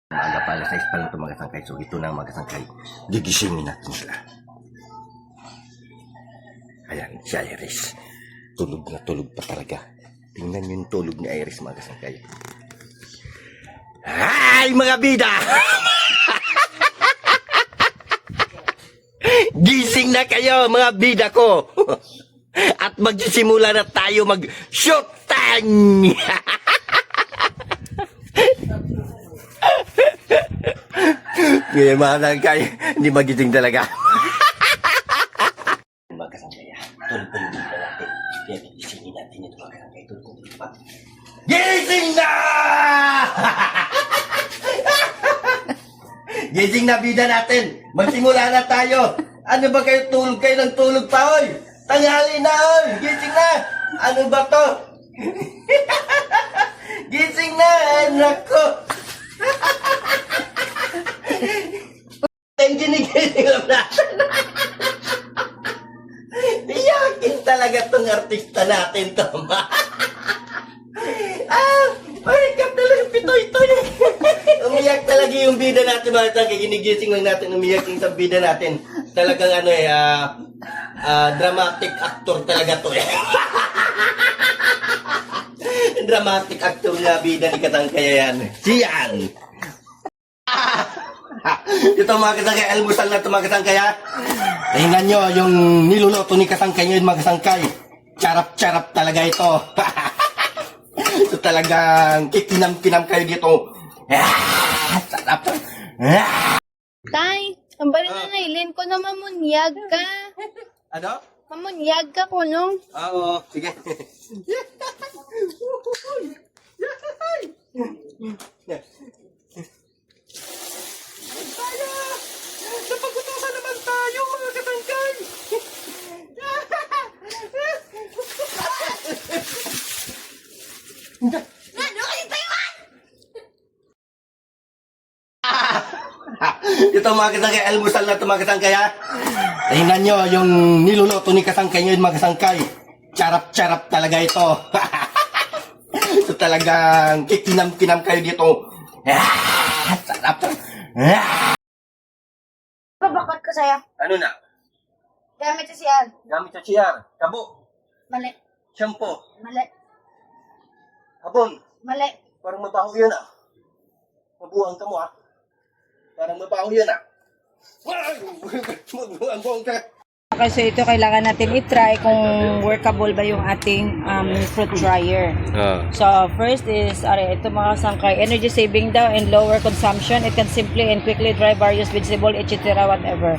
Maaga pa, alas 6 pa lang ito mga kasangkay. So ito na mga kasangkay. Gigisingin natin sila. Ayan, si Iris. Tulog na tulog pa talaga. Tingnan nyo yung tulog ni Iris mga kasangkay. Ay mga bida! Gising na kayo mga bida ko! At magsisimula na tayo mag-shooting! Ngayon mga kasangkay, hindi magising talaga. Mga kasangkay, tulog-tulog na natin. Kaya gisingin natin ito mga kasangkay. Tulog-tulog pa. Gising na! Gising na bida natin. Magsimula na tayo. Ano ba kayo tulog? Kayo ng tulog pa, oy? Tanghali na, oy! Gising na! Ano ba to? Gising na! Nako! Ang ginigising lang natin. Iyakin talaga tong artista natin to. Marikap talaga pitoy-toy. Umiyak talaga yung bida natin mga kasangkay. Ginigising lang natin, umiyak yung sa bida natin. Talagang ano dramatic actor talaga to eh. Dramatic actor na bida ni kasangkay yan. Siyan! Ito mga kasangkay, almusal na ito mga kasangkay ha. Tingnan nyo yung niluluto ni kasangkay nyo mga kasangkay. Charap-charap talaga ito. So talagang kikinam-kinam kayo dito. Sarap. Tay, ang bali na nailin ko na mamunyag ka. Ano? Mamunyag ka ko, no? Oo, sige. Tayo! Napagutusan naman tayo, mga kasangkay! Ano kayo tayuan? Ito mga kasangkay, almusal na ito mga kasangkay ha. Tingnan nyo yung niluluto ni kasangkay nyo mga kasangkay. Charap-charap talaga ito. So talagang kikinam-kinam kayo dito. Sarap. Babakot ko sa'yo. Ano na? Gamit sa siyan. Gamit sa CR. Kabo. Mali. Shampoo. Mali. Habon. Mali. Parang mabaho yun ah. Mabuhang ka mo ah. Parang mabaho yun ah. Mabuhang ka. Okay, so ito kailangan natin i-try kung workable ba yung ating fruit dryer. So, first is, ito mga sangkay, energy saving daw and lower consumption. It can simply and quickly dry various vegetable, etc. whatever.